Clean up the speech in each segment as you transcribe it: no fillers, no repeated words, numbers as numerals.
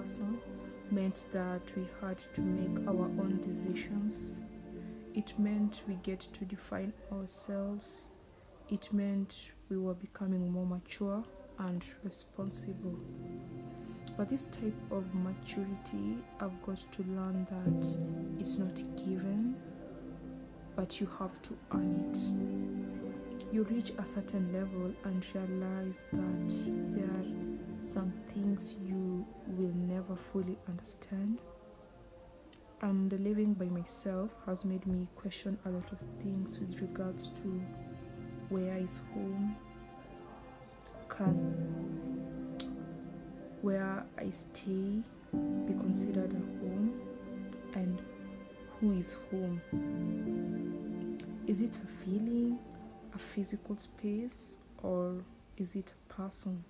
person meant that we had to make our own decisions. It meant we get to define ourselves. It meant we were becoming more mature and responsible. But this type of maturity, I've got to learn that it's not given, but you have to earn it. You reach a certain level and realize that there are some things you will never fully understand. And living by myself has made me question a lot of things with regards to where is home, can where I stay be considered a home, and who is home? Is it a feeling, a physical space, or is it a person?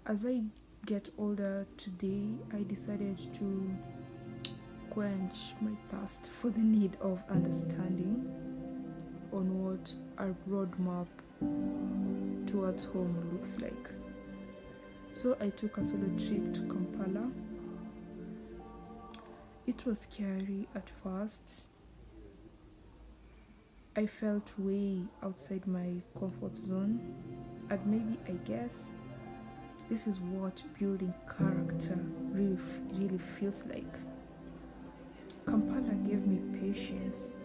As I get older today, I decided to quench my thirst for the need of understanding on what a roadmap towards home looks like. So I took a solo trip to Kampala. It was scary at first. I felt way outside my comfort zone, and maybe I guess this is what building character really feels like. Kampala gave me patience.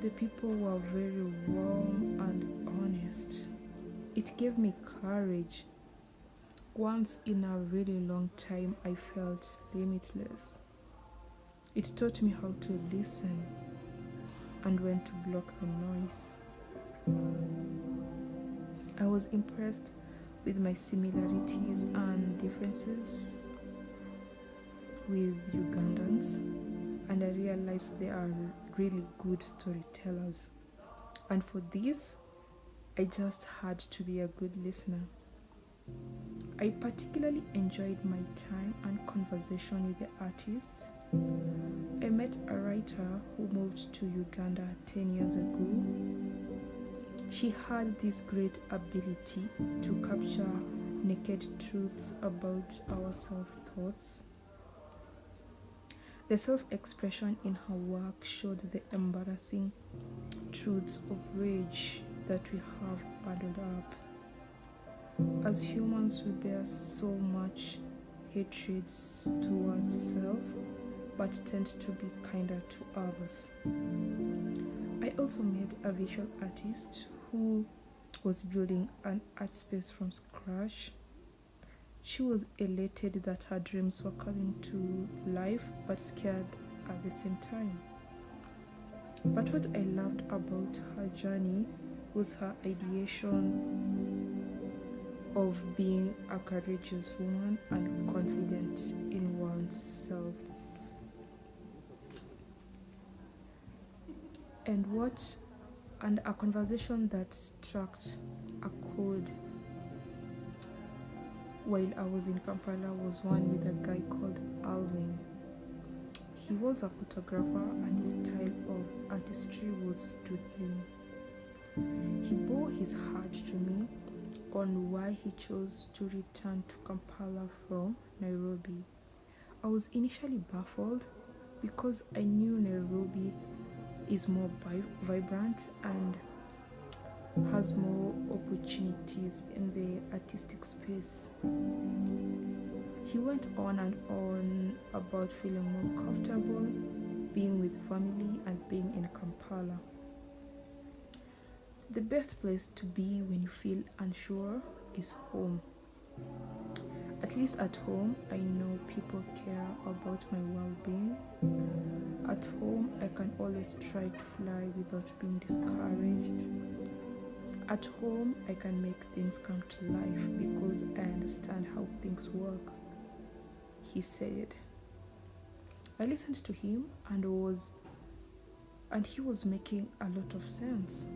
The people were very warm and honest. It gave me courage. Once in a really long time, I felt limitless. It taught me how to listen and when to block the noise. I was impressed with my similarities and differences with Ugandans, and I realized they are really good storytellers. And for this, I just had to be a good listener. I particularly enjoyed my time and conversation with the artists. I met a writer who moved to Uganda 10 years ago. She had this great ability to capture naked truths about our self-thoughts. The self-expression in her work showed the embarrassing truths of rage that we have bottled up. As humans, we bear so much hatred towards self, but tend to be kinder to others. I also met a visual artist who was building an art space from scratch. She was elated that her dreams were coming to life, but scared at the same time. But what I loved about her journey was her ideation of being a courageous woman and confident in oneself. And a conversation that struck a chord while I was in Kampala was one with a guy called Alvin. He was a photographer and his style of artistry was doodling. He bore his heart to me on why he chose to return to Kampala from Nairobi. I was initially baffled because I knew Nairobi is more vibrant and has more opportunities in the artistic space. He went on and on about feeling more comfortable being with family and being in Kampala. The best place to be when you feel unsure is home. At least at home, I know people care about my well-being. At home, I can always try to fly without being discouraged. At home, I can make things come to life because I understand how things work, he said. I listened to him and he was making a lot of sense.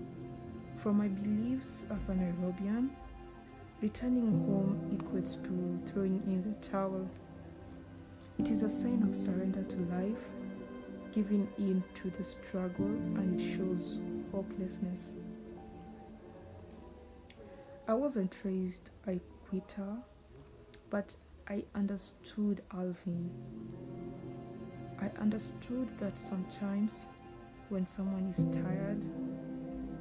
From my beliefs as a Nairobian, returning home equates to throwing in the towel. It is a sign of surrender to life, giving in to the struggle, and it shows hopelessness. I wasn't raised a quitter, but I understood Alvin. I understood that sometimes when someone is tired,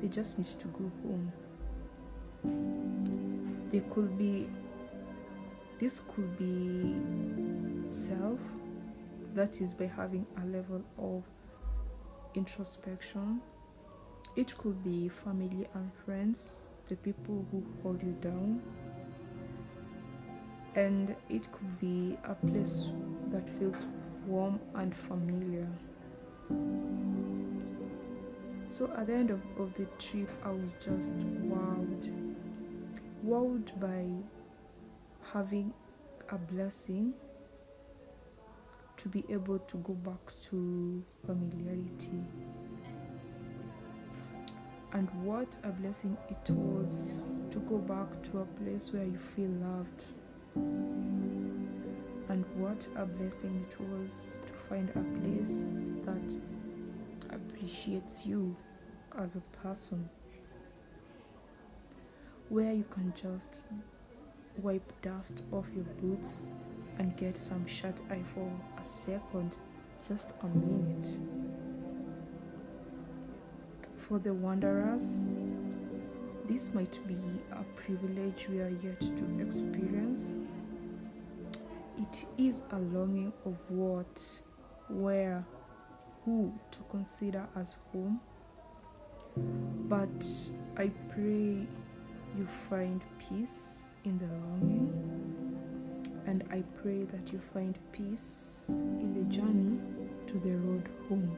they just need to go home. This could be self, that is by having a level of introspection. It could be family and friends, the people who hold you down. And it could be a place that feels warm and familiar. So at the end of the trip, I was just wowed by having a blessing to be able to go back to familiarity. And what a blessing it was to go back to a place where you feel loved. And what a blessing it was to find a place that appreciates you as a person, where you can just wipe dust off your boots and get some shut eye for a second, just a minute. For the wanderers, this might be a privilege we are yet to experience. It is a longing of what, where, who to consider as home. But I pray you find peace in the longing, and I pray that you find peace in the journey to the road home.